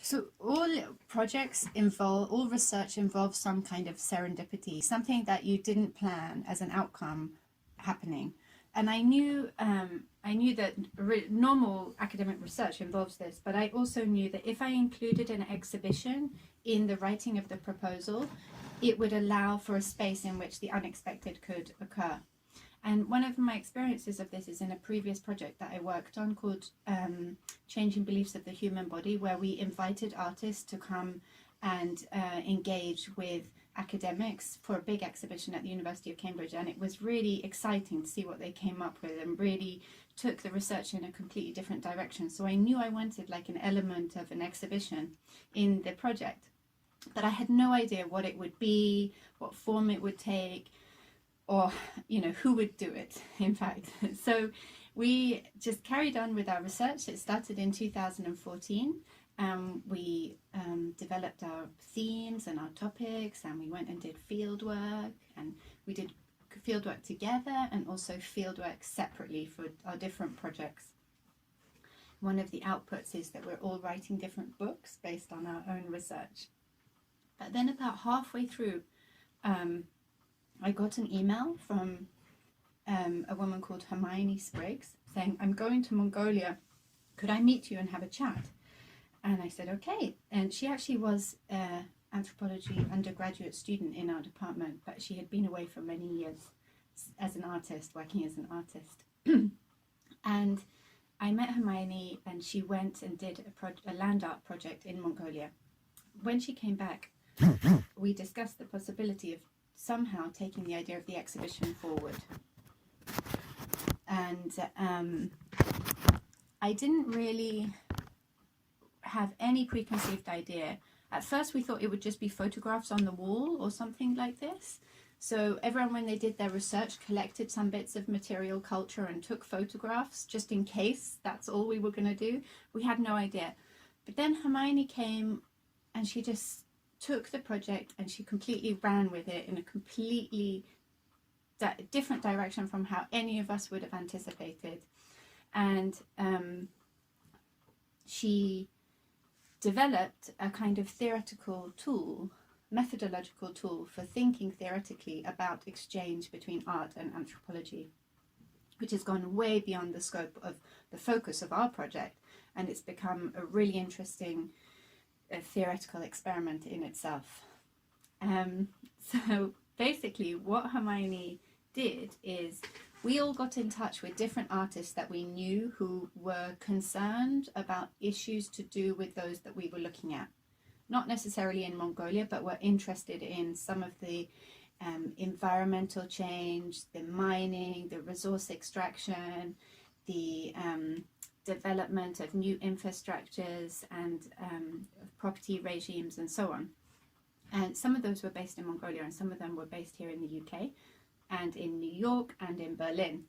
So all projects involve, all research involves some kind of serendipity, something that you didn't plan as an outcome happening. And I knew that normal academic research involves this, but I also knew that if I included an exhibition in the writing of the proposal, it would allow for a space in which the unexpected could occur. And one of my experiences of this is in a previous project that I worked on called Changing Beliefs of the Human Body, where we invited artists to come and engage with academics for a big exhibition at the University of Cambridge. And it was really exciting to see what they came up with and really took the research in a completely different direction. So I knew I wanted like an element of an exhibition in the project, but I had no idea what it would be, what form it would take, or who would do it, in fact. So we just carried on with our research. It started in 2014. We developed our themes and our topics, and we went and did field work, and we did field work together and also field work separately for our different projects. One of the outputs is that we're all writing different books based on our own research. But then about halfway through, I got an email from a woman called Hermione Spriggs saying, "I'm going to Mongolia. Could I meet you and have a chat?" And I said, okay. And she actually was an anthropology undergraduate student in our department, but she had been away for many years as an artist, working as an artist. And I met Hermione, and she went and did a land art project in Mongolia. When she came back, we discussed the possibility of somehow taking the idea of the exhibition forward. And I didn't really have any preconceived idea. At first we thought it would just be photographs on the wall or something like this. So everyone, when they did their research, collected some bits of material culture and took photographs just in case that's all we were going to do. We had no idea. But then Hermione came and she just took the project and she completely ran with it in a completely different direction from how any of us would have anticipated. And she developed a kind of theoretical tool, methodological tool for thinking theoretically about exchange between art and anthropology, which has gone way beyond the scope of the focus of our project, and it's become a really interesting theoretical experiment in itself. So basically what Hermione did is we all got in touch with different artists that we knew who were concerned about issues to do with those that we were looking at. Not necessarily in Mongolia, but were interested in some of the environmental change, the mining, the resource extraction, the development of new infrastructures and property regimes and so on. And some of those were based in Mongolia and some of them were based here in the UK and in New York and in Berlin.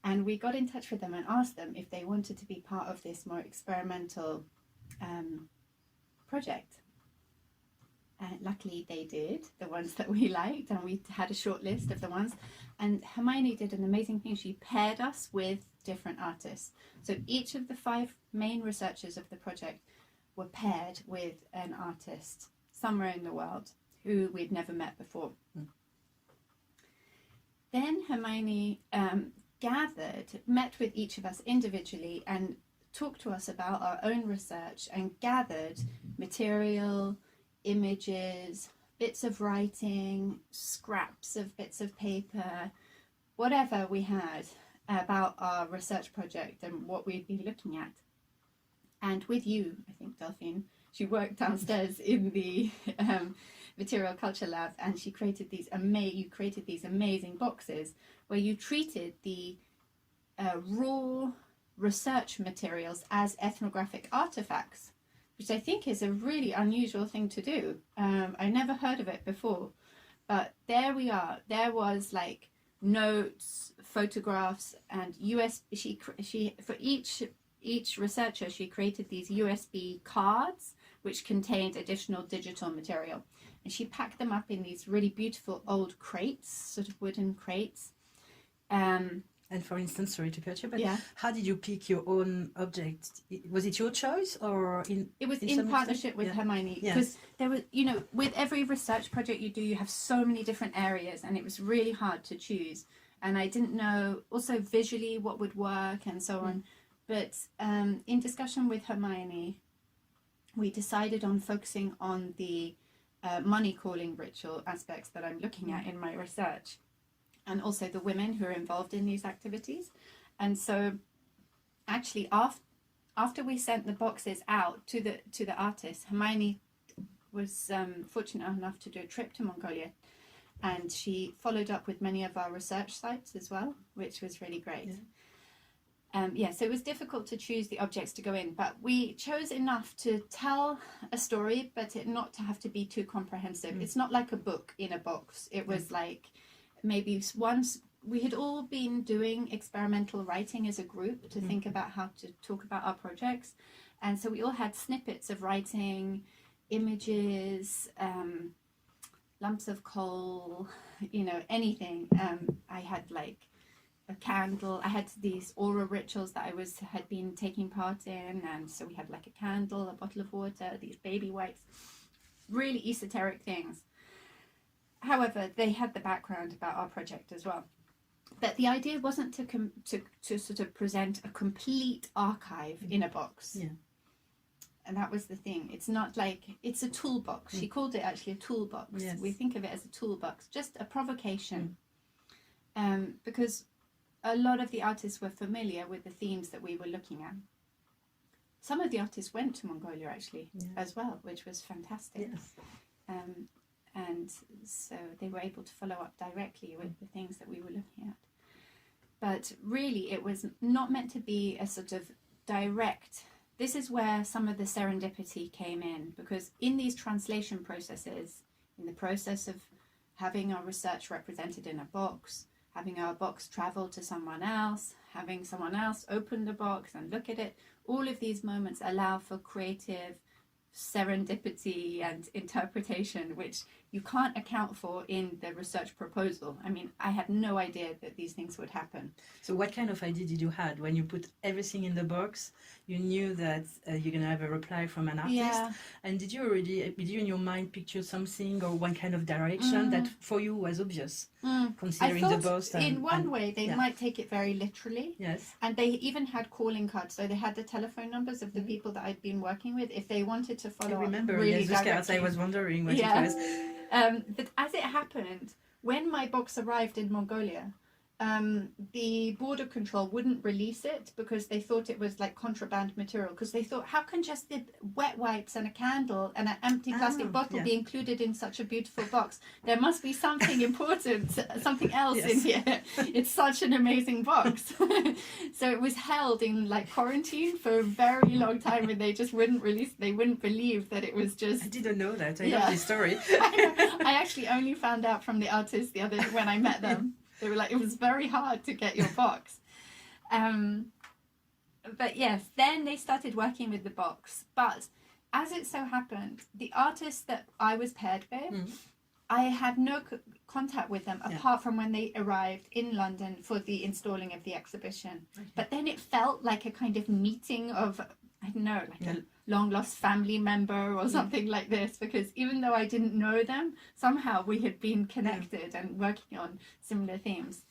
And we got in touch with them and asked them if they wanted to be part of this more experimental project. And luckily they did, the ones that we liked, and we had a short list of the ones. And Hermione did an amazing thing. She paired us with different artists. So each of the 5 main researchers of the project were paired with an artist somewhere in the world who we'd never met before. Then Hermione met with each of us individually and talked to us about our own research and gathered material, images, bits of writing, scraps of bits of paper, whatever we had about our research project and what we'd be looking at. And with you, I think, Delphine, she worked downstairs in the material culture lab, and she created these amazing boxes where you treated the raw research materials as ethnographic artifacts, which I think is a really unusual thing to do. I never heard of it before, but there we are. There was like notes, photographs, and she for each researcher she created these USB cards which contained additional digital material, and she packed them up in these really beautiful old crates, sort of wooden crates, and And for instance, sorry to cut you, but Yeah. how did you pick your own object? Was it your choice or in? It was in in some partnership extent? with Yeah. Hermione, Yes. because there was, you know, with every research project you do, you have so many different areas, and it was really hard to choose. And I didn't know also visually what would work and so on. But in discussion with Hermione, we decided on focusing on the money calling ritual aspects that I'm looking at in my research, and also the women who are involved in these activities. And so actually after we sent the boxes out to the artists, Hermione was fortunate enough to do a trip to Mongolia, and she followed up with many of our research sites as well, which was really great. So it was difficult to choose the objects to go in, but we chose enough to tell a story, but it not to have to be too comprehensive. It's not like a book in a box. It was like maybe once we had all been doing experimental writing as a group to think about how to talk about our projects, and so we all had snippets of writing, images, lumps of coal, you know, anything. I had like a candle. I had these aura rituals that had been taking part in, and so we had like a candle, a bottle of water, these baby wipes, really esoteric things. However, they had the background about our project as well. But the idea wasn't to sort of present a complete archive in a box. Yeah. And that was the thing. It's not like, it's a toolbox. She called it actually a toolbox. Yes. We think of it as a toolbox, just a provocation. Because a lot of the artists were familiar with the themes that we were looking at. Some of the artists went to Mongolia actually as well, which was fantastic. Yes. And so they were able to follow up directly with the things that we were looking at. But really, it was not meant to be a sort of direct. This is where some of the serendipity came in, because in these translation processes, in the process of having our research represented in a box, having our box travel to someone else, having someone else open the box and look at it, all of these moments allow for creative serendipity and interpretation, which you can't account for in the research proposal. I mean, I had no idea that these things would happen. So what kind of idea did you had when you put everything in the box? You knew that you're going to have a reply from an artist. Yeah. And did you in your mind picture something or one kind of direction that for you was obvious, considering I the thought box? in one way they might take it very literally. Yes. And they even had calling cards. So they had the telephone numbers of the people that I'd been working with. If they wanted to follow I remember, up really yes, those cards. directly. I was wondering what it was. But as it happened, when my box arrived in Mongolia, the border control wouldn't release it because they thought it was like contraband material, because they thought, how can just the wet wipes and a candle and an empty plastic bottle be included in such a beautiful box? There must be something important, something else in here. It's such an amazing box. So it was held in like quarantine for a very long time, and they just wouldn't release. They wouldn't believe that it was just. I didn't know that. I love this story. I actually only found out from the artists when I met them. They were like, it was very hard to get your box. But yes, then they started working with the box. But as it so happened, the artists that I was paired with, I had no contact with them apart from when they arrived in London for the installing of the exhibition. Okay. But then it felt like a kind of meeting of, I don't know, like a long lost family member or something like this, because even though I didn't know them, somehow we had been connected and working on similar themes.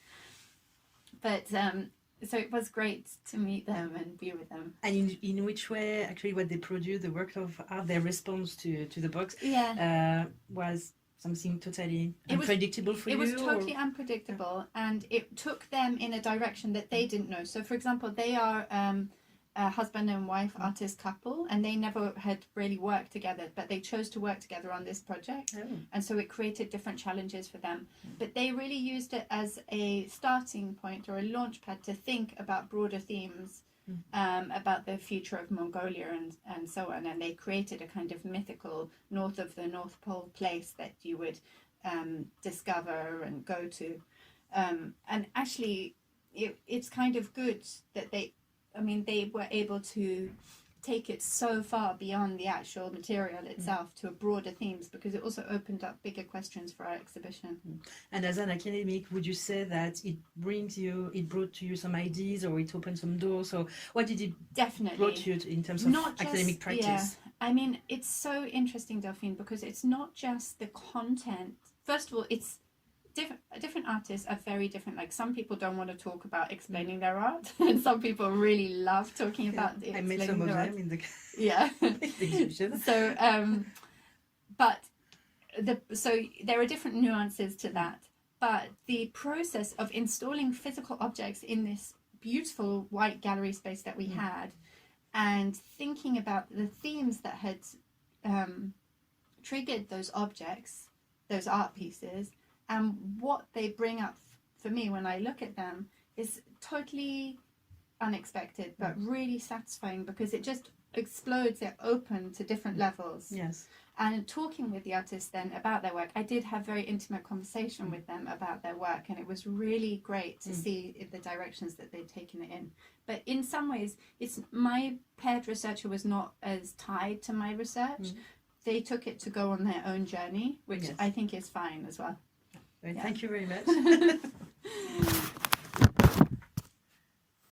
But so it was great to meet them and be with them. And in which way, actually, what they produced, the work of art, their response to the box was something totally unpredictable for you? It was totally unpredictable, and it took them in a direction that they didn't know. So, for example, they are a husband and wife artist couple, and they never had really worked together, but they chose to work together on this project. And so it created different challenges for them. But they really used it as a starting point or a launch pad to think about broader themes, about the future of Mongolia and so on. And they created a kind of mythical north of the North Pole place that you would discover and go to. And actually, it's kind of good that they were able to take it so far beyond the actual material itself to a broader themes, because it also opened up bigger questions for our exhibition. And as an academic, would you say that it brought to you some ideas, or it opened some doors? So what did it Definitely brought you in terms of academic practice? Yeah. I mean, it's so interesting, Delphine, because it's not just the content. First of all, it's different artists are very different. Like, some people don't want to talk about explaining their art, and some people really love talking about I met some of them in the exhibition. So but so there are different nuances to that, but the process of installing physical objects in this beautiful white gallery space that we had, and thinking about the themes that had triggered those objects, those art pieces, and what they bring up for me when I look at them, is totally unexpected, but really satisfying, because it just explodes. They're open to different levels. Yes. And talking with the artists then about their work, I did have very intimate conversation with them about their work, and it was really great to see the directions that they'd taken it in. But in some ways, it's my paired researcher was not as tied to my research. They took it to go on their own journey, which I think is fine as well. Thank you very much.